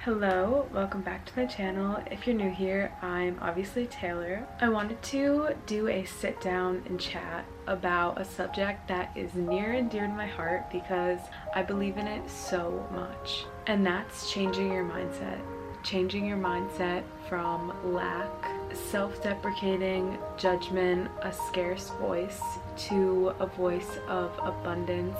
Hello, welcome back to my channel. If you're new here, I'm obviously Taylor. I wanted to do a sit down and chat about a subject that is near and dear to my heart because I believe in it so much. And that's changing your mindset. Changing your mindset from lack, self-deprecating, judgment, a scarce voice, to a voice of abundance,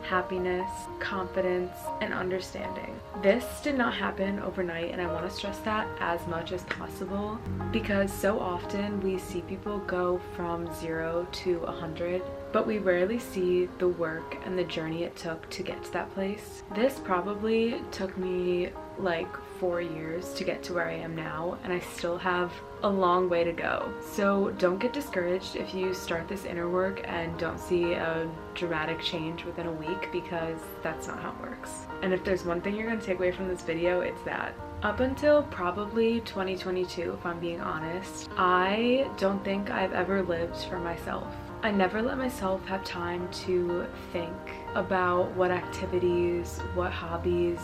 happiness, confidence, and understanding. This did not happen overnight, and I want to stress that as much as possible because so often we see people go from 0 to 100, but we rarely see the work and the journey it took to get to that place. This probably took me like 4 years to get to where I am now, and I still have a long way to go. So don't get discouraged if you start this inner work and don't see a dramatic change within a week, because that's not how it works. And if there's one thing you're going to take away from this video, it's that up until probably 2022, if I'm being honest, I don't think I've ever lived for myself. I never let myself have time to think about what activities, what hobbies,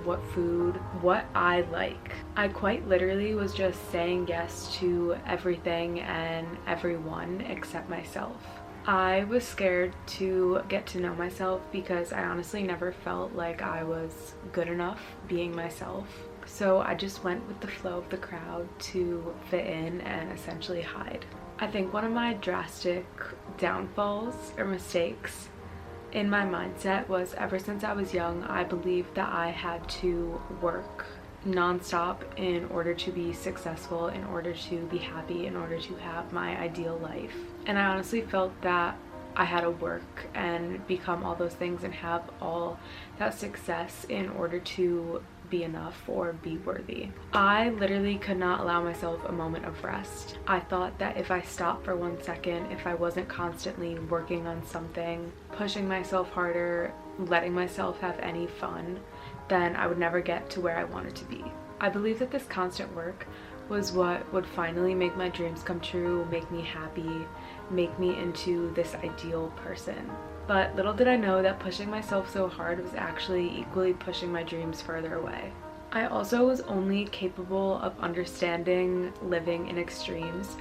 what food, what I like. I quite literally was just saying yes to everything and everyone except myself. I was scared to get to know myself because I honestly never felt like I was good enough being myself. So I just went with the flow of the crowd to fit in and essentially hide. I think one of my drastic downfalls or mistakes in my mindset was, ever since I was young, I believed that I had to work nonstop in order to be successful, in order to be happy, in order to have my ideal life. And I honestly felt that I had to work and become all those things and have all that success in order to be enough or be worthy. I literally could not allow myself a moment of rest. I thought that if I stopped for 1 second, if I wasn't constantly working on something, pushing myself harder, letting myself have any fun, then I would never get to where I wanted to be. I believe that this constant work was what would finally make my dreams come true, make me happy, make me into this ideal person. But little did I know that pushing myself so hard was actually equally pushing my dreams further away. I also was only capable of understanding living in extremes.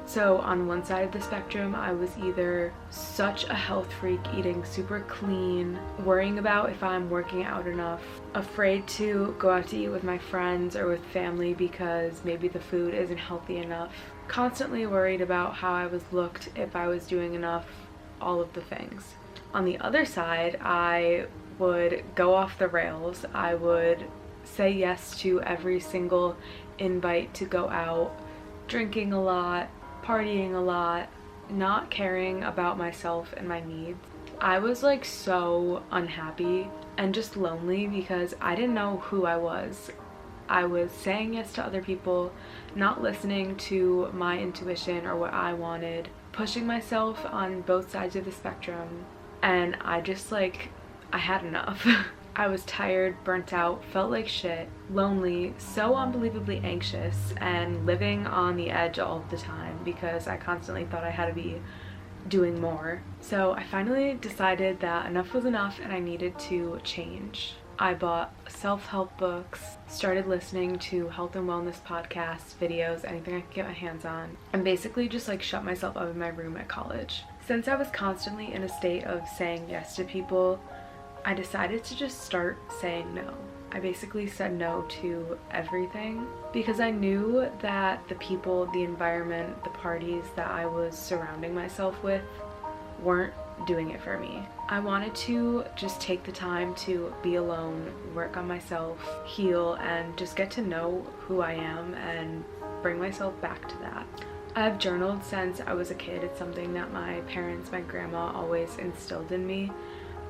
So on one side of the spectrum, I was either such a health freak, eating super clean, worrying about if I'm working out enough, afraid to go out to eat with my friends or with family because maybe the food isn't healthy enough, constantly worried about how I was looked, if I was doing enough, all of the things. On the other side, I would go off the rails. I would say yes to every single invite to go out, drinking a lot, partying a lot, not caring about myself and my needs. I was like so unhappy and just lonely because I didn't know who I was. I was saying yes to other people, not listening to my intuition or what I wanted, pushing myself on both sides of the spectrum, and I just I had enough. I was tired, burnt out, felt like shit, lonely, so unbelievably anxious, and living on the edge all the time because I constantly thought I had to be doing more. So I finally decided that enough was enough and I needed to change. I bought self-help books, started listening to health and wellness podcasts, videos, anything I could get my hands on, and basically just shut myself up in my room at college. Since I was constantly in a state of saying yes to people, I decided to just start saying no. I basically said no to everything because I knew that the people, the environment, the parties that I was surrounding myself with weren't doing it for me. I wanted to just take the time to be alone, work on myself, heal, and just get to know who I am and bring myself back to that. I've journaled since I was a kid. It's something that my parents, my grandma always instilled in me.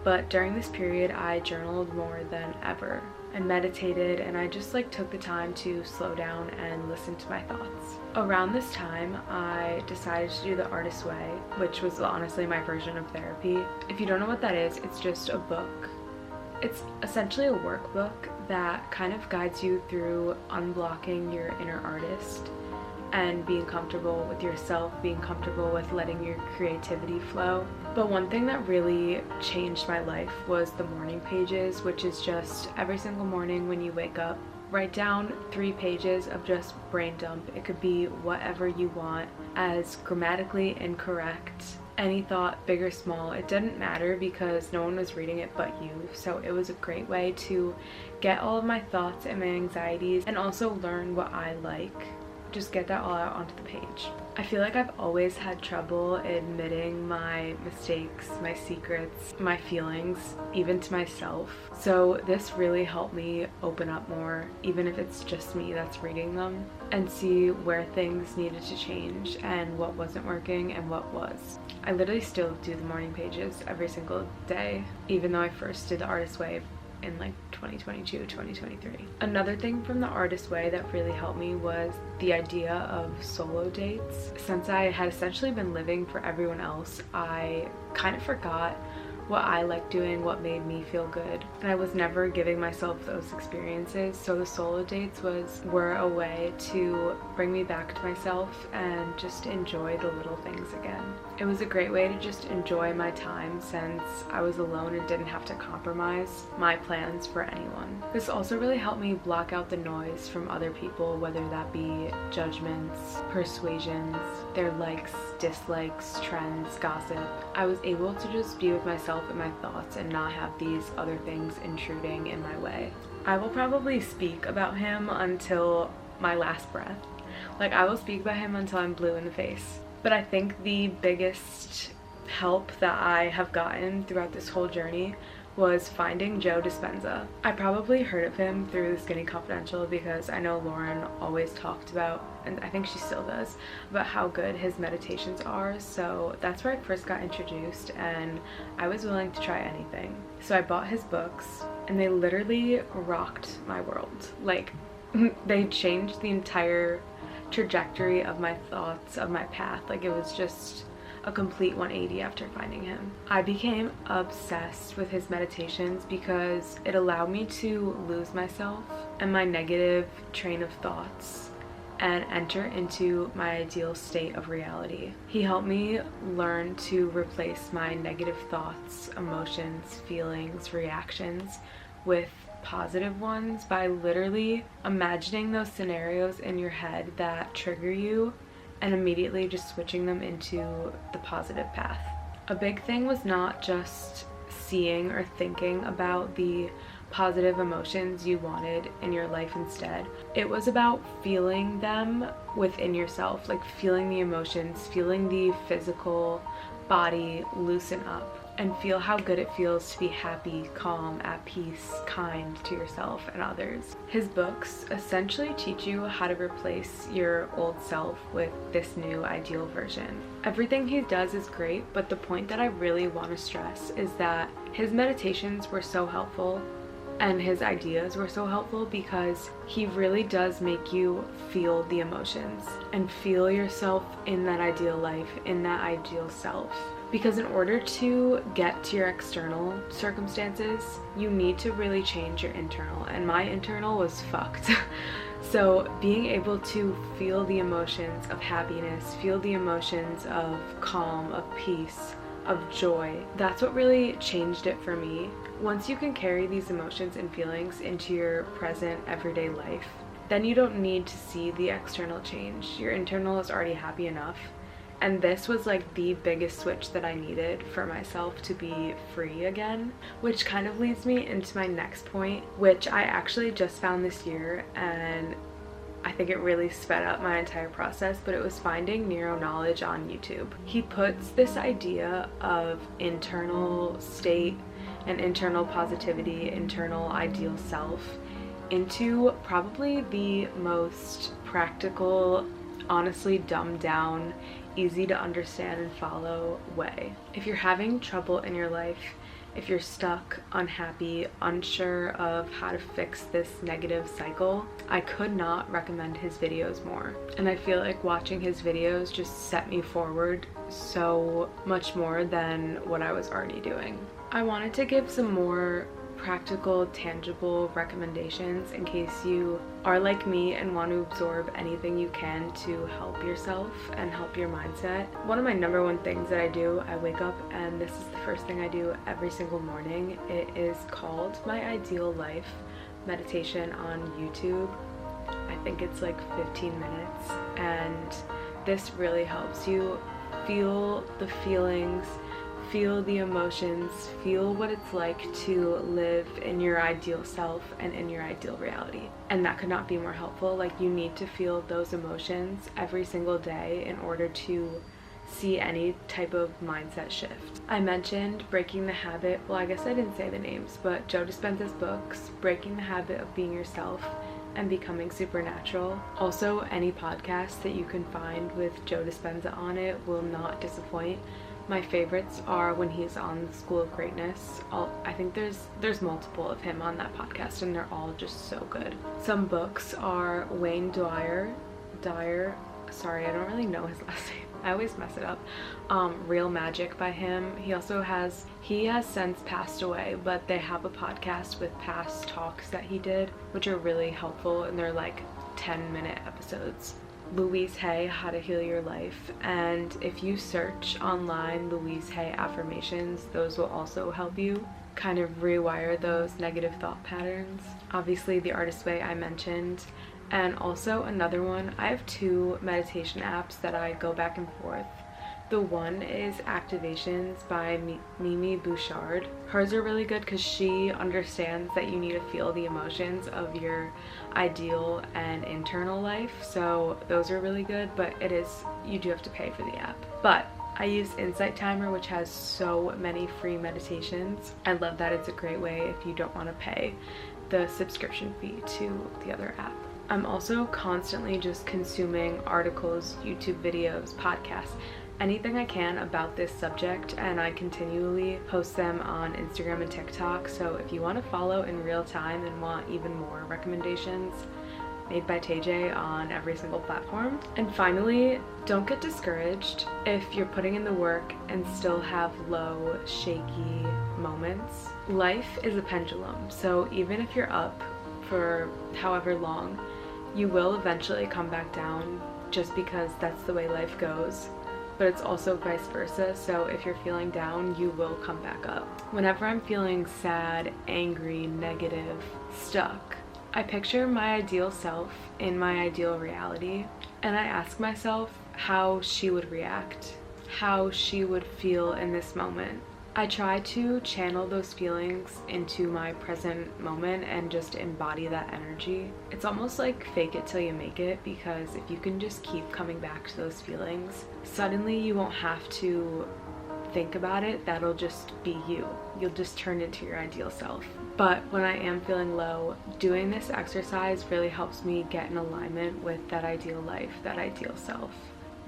But during this period, I journaled more than ever. I meditated and I just took the time to slow down and listen to my thoughts. Around this time, I decided to do the artist way, which was honestly my version of therapy. If you don't know what that is, it's just a book. It's essentially a workbook that kind of guides you through unblocking your inner artist and being comfortable with yourself, being comfortable with letting your creativity flow. But one thing that really changed my life was the morning pages, which is just every single morning when you wake up, write down 3 pages of just brain dump. It could be whatever you want, as grammatically incorrect, any thought, big or small, it didn't matter because no one was reading it but you. So it was a great way to get all of my thoughts and my anxieties and also learn what I like. Just get that all out onto the page. I feel like I've always had trouble admitting my mistakes, my secrets, my feelings, even to myself. So this really helped me open up more, even if it's just me that's reading them, and see where things needed to change and what wasn't working and what was. I literally still do the morning pages every single day, even though I first did the Artist Way in like 2022, 2023. Another thing from the Artist Way that really helped me was the idea of solo dates. Since I had essentially been living for everyone else, I kind of forgot what I liked doing, what made me feel good, and I was never giving myself those experiences. So the solo dates were a way to bring me back to myself and just enjoy the little things again. It was a great way to just enjoy my time since I was alone and didn't have to compromise my plans for anyone. This also really helped me block out the noise from other people, whether that be judgments, persuasions, their likes, dislikes, trends, gossip. I was able to just be with myself and my thoughts and not have these other things intruding in my way. I will probably speak about him until my last breath. Like, I will speak about him until I'm blue in the face. But I think the biggest help that I have gotten throughout this whole journey was finding Joe Despensza. I probably heard of him through the Skinny Confidential because I know Lauren always talked about, and I think she still does, about how good his meditations are. So that's where I first got introduced, and I was willing to try anything. So I bought his books and they literally rocked my world. Like, they changed the entire trajectory of my thoughts, of my path. Like, it was just a complete 180 after finding him. I became obsessed with his meditations because it allowed me to lose myself and my negative train of thoughts and enter into my ideal state of reality. He helped me learn to replace my negative thoughts, emotions, feelings, reactions with positive ones by literally imagining those scenarios in your head that trigger you and immediately just switching them into the positive path. A big thing was not just seeing or thinking about the positive emotions you wanted in your life instead. It was about feeling them within yourself, like feeling the emotions, feeling the physical body loosen up, and feel how good it feels to be happy, calm, at peace, kind to yourself and others. His books essentially teach you how to replace your old self with this new ideal version. Everything he does is great, but the point that I really want to stress is that his meditations were so helpful and his ideas were so helpful because he really does make you feel the emotions and feel yourself in that ideal life, in that ideal self. Because in order to get to your external circumstances, you need to really change your internal, and my internal was fucked. So being able to feel the emotions of happiness, feel the emotions of calm, of peace, of joy, that's what really changed it for me. Once you can carry these emotions and feelings into your present everyday life, then you don't need to see the external change. Your internal is already happy enough. And this was like the biggest switch that I needed for myself to be free again, which kind of leads me into my next point, which I actually just found this year, and I think it really sped up my entire process, but it was finding neuro knowledge on YouTube. He puts this idea of internal state and internal positivity, internal ideal self into probably the most practical, honestly dumbed down, easy to understand and follow way. If you're having trouble in your life, if you're stuck, unhappy, unsure of how to fix this negative cycle, I could not recommend his videos more. And I feel like watching his videos just set me forward so much more than what I was already doing. I wanted to give some more practical, tangible recommendations in case you are like me and want to absorb anything you can to help yourself and help your mindset. One of my number one things that I do, I wake up and this is the first thing I do every single morning. It is called My Ideal Life meditation on YouTube. I think it's like 15 minutes, and this really helps you feel the feelings, feel the emotions, feel what it's like to live in your ideal self and in your ideal reality. And that could not be more helpful. Like, you need to feel those emotions every single day in order to see any type of mindset shift. I mentioned Breaking the Habit, well, I guess I didn't say the names, but Joe Dispenza's books, Breaking the Habit of Being Yourself and Becoming Supernatural. Also, any podcast that you can find with Joe Dispenza on it will not disappoint. My favorites are when he's on the School of Greatness. I think there's multiple of him on that podcast, and they're all just so good. Some books are Wayne Dyer, sorry, I don't really know his last name, I always mess it up. Real Magic by him. He has since passed away, but they have a podcast with past talks that he did, which are really helpful, and they're like 10-minute episodes. Louise Hay, How to Heal Your Life, and if you search online Louise Hay affirmations, those will also help you kind of rewire those negative thought patterns. Obviously, The Artist's Way I mentioned, and also another one, I have 2 meditation apps that I go back and forth. The one is Activations by Mimi Bouchard. Hers are really good because she understands that you need to feel the emotions of your ideal and internal life. So those are really good, but you do have to pay for the app. But I use Insight Timer, which has so many free meditations. I love that. It's a great way if you don't want to pay the subscription fee to the other app. I'm also constantly just consuming articles, YouTube videos, podcasts, anything I can about this subject, and I continually post them on Instagram and TikTok. So if you want to follow in real time and want even more recommendations made by TJ on every single platform. And finally, don't get discouraged if you're putting in the work and still have low, shaky moments. Life is a pendulum, so even if you're up for however long, you will eventually come back down, just because that's the way life goes. But it's also vice versa, so if you're feeling down, you will come back up. Whenever I'm feeling sad, angry, negative, stuck, I picture my ideal self in my ideal reality, and I ask myself how she would react, how she would feel in this moment. I try to channel those feelings into my present moment and just embody that energy. It's almost like fake it till you make it, because if you can just keep coming back to those feelings, suddenly you won't have to think about it. That'll just be you. You'll just turn into your ideal self. But when I am feeling low, doing this exercise really helps me get in alignment with that ideal life, that ideal self.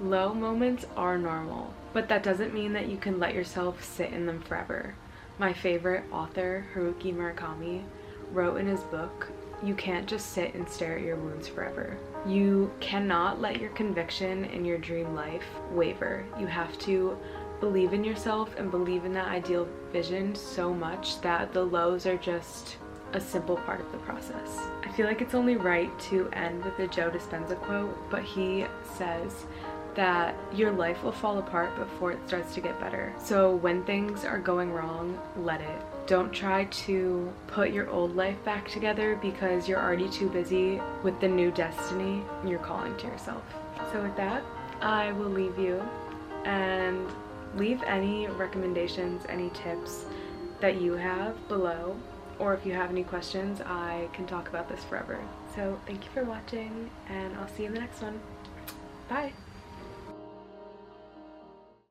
Low moments are normal, but that doesn't mean that you can let yourself sit in them forever. My favorite author, Haruki Murakami, wrote in his book, "You can't just sit and stare at your wounds forever." You cannot let your conviction in your dream life waver. You have to believe in yourself and believe in that ideal vision so much that the lows are just a simple part of the process. I feel like it's only right to end with a Joe Dispenza quote, but he says that your life will fall apart before it starts to get better. So when things are going wrong, let it. Don't try to put your old life back together, because you're already too busy with the new destiny you're calling to yourself. So with that, I will leave you, and leave any recommendations, any tips that you have below, or if you have any questions, I can talk about this forever. So thank you for watching, and I'll see you in the next one. Bye!